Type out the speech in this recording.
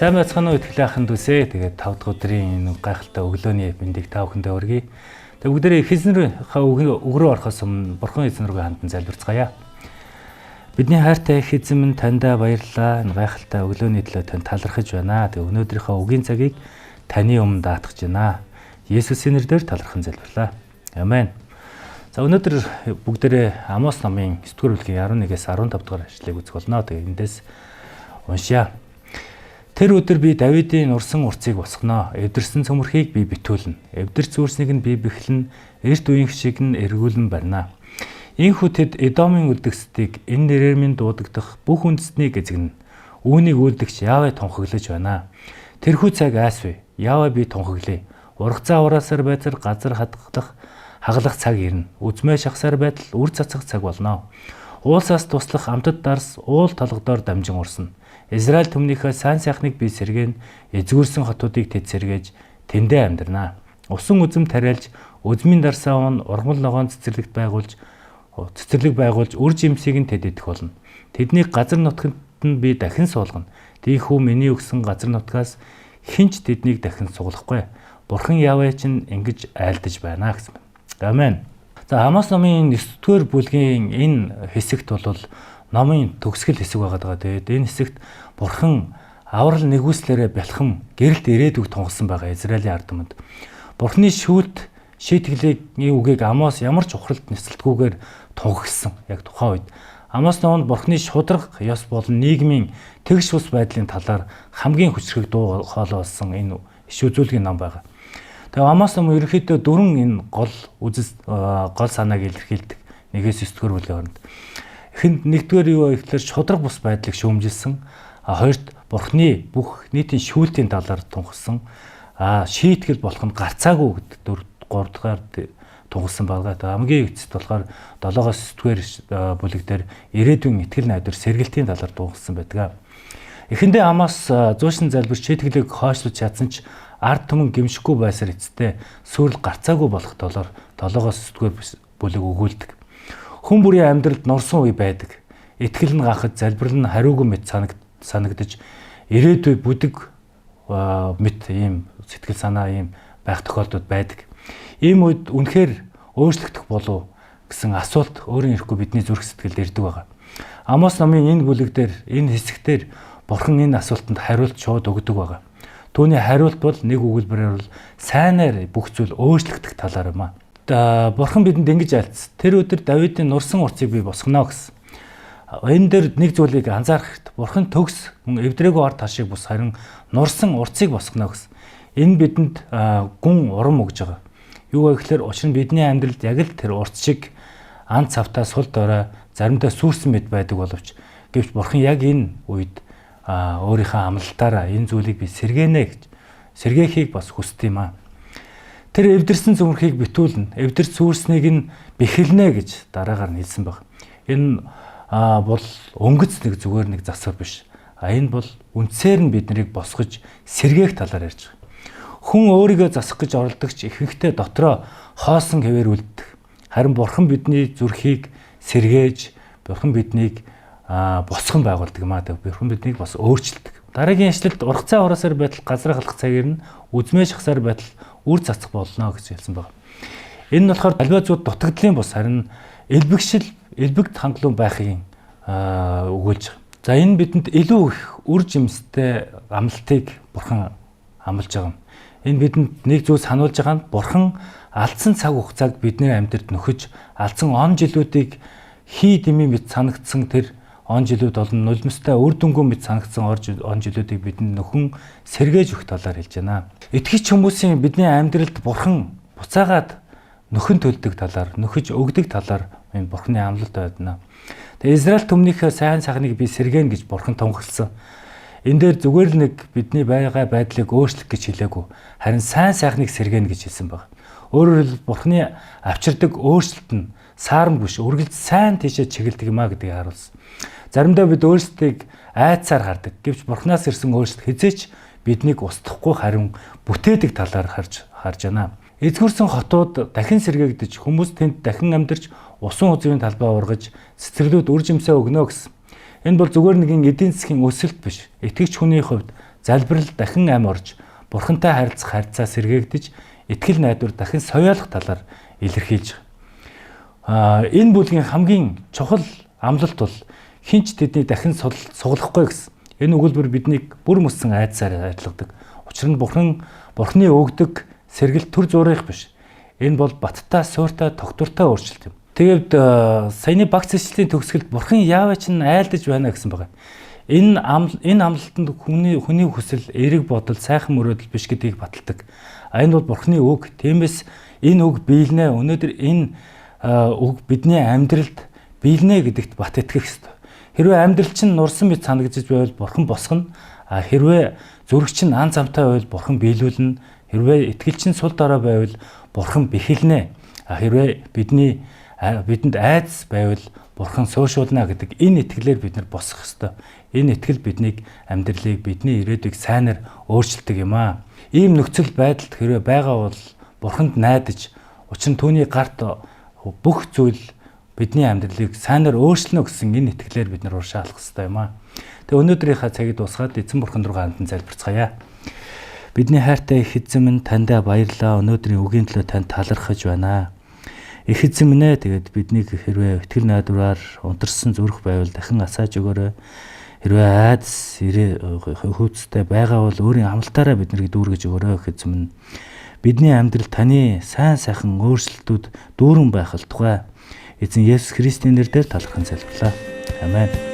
Сайн байцгаана уу итгэл ахын дүүсээ. Тэгээд 5 дахь өдрийн энэ гайхалтай өглөөний мэндийг та бүхэндээ хүргэе. Тэгээд бүгдээрээ эзнэрийнхээ өгрөө орохоос өмнө Бурхан эзэн рүүгээ хандан залбирцгаая. Бидний хайртай их эзэн минь таньда баярлалаа. Энэ гайхалтай өглөөний төлөө тань талархаж байна. Тэгээд өнөөдрийнхөө үгийн цагийг таны өмнө даатгаж байна. Есүсийн нэрээр талархан залбирлаа. Амен. За өнөөдөр бүгдээрээ Амос номын 9-р бүлгийн 11-ээс 15 дугаар ишлэгийг үзэх болно. Тэгээд эндээс уншъя. Тэр өдөр би Давидын урсан урцыг босгоно. Эвдэрсэн цөмөрхийг би битүүлнэ. Эвдэрч зүрснийг нь би бэхлэн, эрт үеийнх шиг нь эргүүлэн барина. Ийхүү тэд Эдомын үлдгэсдийг энэ нэрээр минь дуудагдах бүх үндэстнийг эзэгнэ. Үүнийг үлдгч Явэ тунхаглаж байна. Тэрхүү цаг айсвэ. Явэ би тунхаглая. Ургацаа ураасаар байцар газар хаглах цаг ирнэ. Үзмээ шахсаар байтал үр цацах цаг болно. Уулсаас туслах амтд дарс уул толгодоор дамжин урсна. Израиль түмнийхээ сайн сайхныг би сэргээн, эзгүүрсэн хотуудыг тэд сэргээж тэндээ амьдрнаа. Усан үзэм тариалж, үзмийн дарсаа он ургамал ногоон цэцэрлэг байгуулж үр жимсийг нь тэд идэх болно. Тэднийг газар нутагт нь би дахин суулгана. Тийхүү миний өгсөн газар нутгаас хинч тэднийг дахин суулгахгүй. Бурхан Явэ чинь ингэж айлдаж байна гэсэн. Амен. За Амос номын 9-р бүлгийн энэ хэсэгт бол номын төгсгөл хэсэг байгаа. Тэгээд энэ хэсэгт Бурхан аврал нэгүслээрээ бэлхэм гэрэлт ирээдүг тунхсан байгаа Израилийн ард түмэнд. Бурханы шүүлт шийтгэлийн үгийг Амос ямар ч ухралт нислэлтгүйгээр тунхагсан яг тухайн үед. Амос номонд Бурханы шударга ёс болон нийгмийн тэгш ус байдлын талаар хамгийн хүчрхэг дуу хоолой болсон энэ иш үзүүлгийн ном байгаа. Тэгээ Амос ном ерөнхийдөө 4 энэ гол санааг илэрхийлдэг. 1-9-р бүлгийн хооронд. Эхэнд нэгдүгээр юу вэ гэхээр шударга бус байдлыг шүүмжилсэн. Хоёрт Бурханы бүх нийтийн шүүлтийн талаар тунхсан. Шийтгэл болох нь гарцаагүй гэдэг 3 дугаар тунхсан байгаа. Хамгийн эцэст болохоор 7-9-р бүлэг дээр ирээдүйн итгэл найдвар сэргэлтийн талаар тунхсан байдаг. Эхэндээ Амос зуушин залбирч шийтгэлийг хойшлуулж чадсан ч ард түмэн гимшихгүй байсаар эцэстээ сүрэл гарцаагүй болох долоор 7-9-р бүлэг өгүүлдэг. Хүн бүрийн амьдралд нурсан үе байдаг. Итгэл нь гахад залбирал нь хариугүй мэт санагдаж ирээдүй бүдэг мэт ийм сэтгэл санаа ийм байх тохиолдод байдаг. Ийм үед үнэхээр өөрчлөгдөх болов гэсэн асуулт өөрийн ирэхгүй бидний зүрх сэтгэлд ирдэг байгаа. Амос номын энэ бүлэг дээр энэ хэсэгтэр Бурхан энэ асуултанд хариулт шууд өгдөг байгаа. Түүний хариулт бол нэг өгүүлбэрээр бол сайнаар бүх зүйл өөрчлөгдөх талаар юм аа. Бурхан бидэнд ингэж айлцсан. Тэр өдөр Давидын нурсан урцыг би босгоно гэсэн. Энэ дээр нэг зүйлийг анзаарах хэрэгтэй. Бурхан төгс мөн эвдрээгүй ард ташиг бус харин нурсан урцыг босгоно гэсэн. Энэ бидэнд гүн урам өгж байгаа. Юу вэ гэхээр учир нь бидний амьдралд яг л тэр урц шиг ан цавтаа сул дорой заримдаа сүрсэн мэд байдаг боловч гэвч Бурхан яг энэ үед өөрийнхөө амлалтаараа энэ зүйлийг би сэргэнэ гэж сэргээхийг бас хүсдэг юм аа. Тэр эвдэрсэн цөмөрхийг битүүлнэ. Эвдэрч сүрснийг нь бэхэлнэ гэж дараагаар нь хэлсэн баг. Энэ бол өнгөц нэг зүгээр нэг засвар биш. Энэ бол үндсээр нь биднийг босгож сэргээх талаар ярьж байгаа. Хүн өөрийгөө засах гэж оролдогч ихэнхдээ дотроо хоосон хэвээр үлддэг. Харин Бурхан бидний зүрхийг сэргээж, Бурхан биднийг босгон байгуулдаг юм аа. Бурхан биднийг бас өөрчилдөг. Дараагийн ишлэлд ургацаа ураасаар байтал газар халах цагээр нь үзмээ шахсаар байтал үр цацах болно гэж хэлсэн байна. Энэ нь болохоор альва зүуд дутагдлын бус харин элбэгт хангалуун байхын өгүүлж байгаа. За энэ бидэнд илүү их үр жимстэй амлалтыг Бурхан амлаж байгаа юм. Энэ бидэнд нэг зүйл сануулж байгаа нь Бурхан алдсан цаг хугацааг бидний амьдарт нөхөж алдсан он жилүүдийг хий дэмий мэт санагдсан тэр он жилүүд болон нулимстай үр дүнгүй мэт санагдсан он жилүүдийг бидэнд нөхөн сэргээж өгөх талаар хэлж байна. Итгэгч хүмүүсийн бидний амьдралд Бурхан буцаагаад нөхөн төлдөг талаар, нөхөж өгдөг талаар энэ Бурханы амлалт байна. Тэгээ Израиль түмнийхээ сайн сайхныг би сэргээн гэж Бурхан тунхагласан. Энэ дээр зүгээр л нэг бидний байгаа байдлыг өөрчлөх гэж хэлээгүй. Харин сайн сайхныг сэргээн гэж хэлсэн байна. Өөрөөр хэлбэл Бурханы авчирдаг өөрчлөлт нь саарам биш, үргэлж сайн тийшээ чиглэдэг юм а гэдгийг харуулсан. Заримдаа бид өөрсдийг айцаар хардаг. Гэвч Бурханаас ирсэн өөрчлөлт хизээч биднийг устгахгүй харин бүтээдэг талаар харж байна. Эзгүрсэн хотууд дахин сэргээгдэж хүмүүс тэнд дахин амьдарч усан үзмийн талбай ургаж цэцэрлүүд үр жимсээ өгнө гэсэн. Энэ бол зүгээр нэгэн эдийн засгийн өсөлт биш. Итгэгч хүний хувьд залбирал дахин ам орж Бурхантай харилцах харьцаа сэргээгдэж итгэл найдвар дахин соёолох талаар илэрхийлж байгаа. Энэ бүлгийн хамгийн чухал амлалт бол хинч тэдний дахин суглахгүй гэсэн. Энэ өгүүлбэр биднийг бүр мөссөн айдсаар адилгадаг. Учир нь Бурхны өгдөг сэргэлт төр зурих биш. Энэ бол баттай, сууртай, тогтвортой өөрчлөлт юм. Тэгээд саяны багц ишлэлийн төгсгөлд Бурхан яаваа ч айлдаж байна гэсэн байгаа. Энэ амлалтанд хүний хүсэл, эерэг бодол, сайхан мөрөөдөл биш гэдгийг баталдаг. Энэ бол Бурхны үг. Тиймээс энэ үг биелнэ. Өнөөдөр энэ үг бидний амьдралд биелнэ гэдэгт бат итгэх ёстой. Хэрвээ амьдрал чинь нурсан мэт санагдаж байвал Бурхан босгоно. Хэрвээ зүрх чинь ан замтай байвал Бурхан биелүүлнэ. Хэрвээ итгэл чинь сул дорой байвал Бурхан бэхэлнэ. Хэрвээ бидэнд айдас байвал Бурхан суушуулна гэдэг энэ итгэлээр бид нар босох ёстой. Энэ итгэл биднийг амьдралыг, бидний ирээдүйг сайнаар өөрчилдөг юм аа. Ийм нөхцөл байдалд хэрвээ байгаа бол Бурханд найдаж, учир нь түүний гарт бүх зүйл бидний амьдралыг сайнаар өөрчлөнө гэсэн энэ итгэлээр бид нар уршаалах ёстой юм аа. Тэгээ өнөөдрийнхээ цагийг дуусгаад эзэн Бурхан руу хандан залбирцгаая. Бидний хайртай их эзэн минь таньда баярлалаа. Өнөөдрийн үгийн төлөө танд талархаж байна. Их эзэн минь ээ, тэгээд биднийг хэрвээ итгэл найдвараар унтарсан зүрх байвал дахин асааж өгөөрэй. Хэрвээ айдас хөөцтэй байгаа бол өөрийн амлалтаараа биднийг дүүргэж өгөөрэй их эзэн минь. Бидний амьдрал таны сайн сайхан өөрчлөлтүүд дүүрэн байх тухай эзэн Есүс Христийн нэрээр талархан залбирлаа. Амен.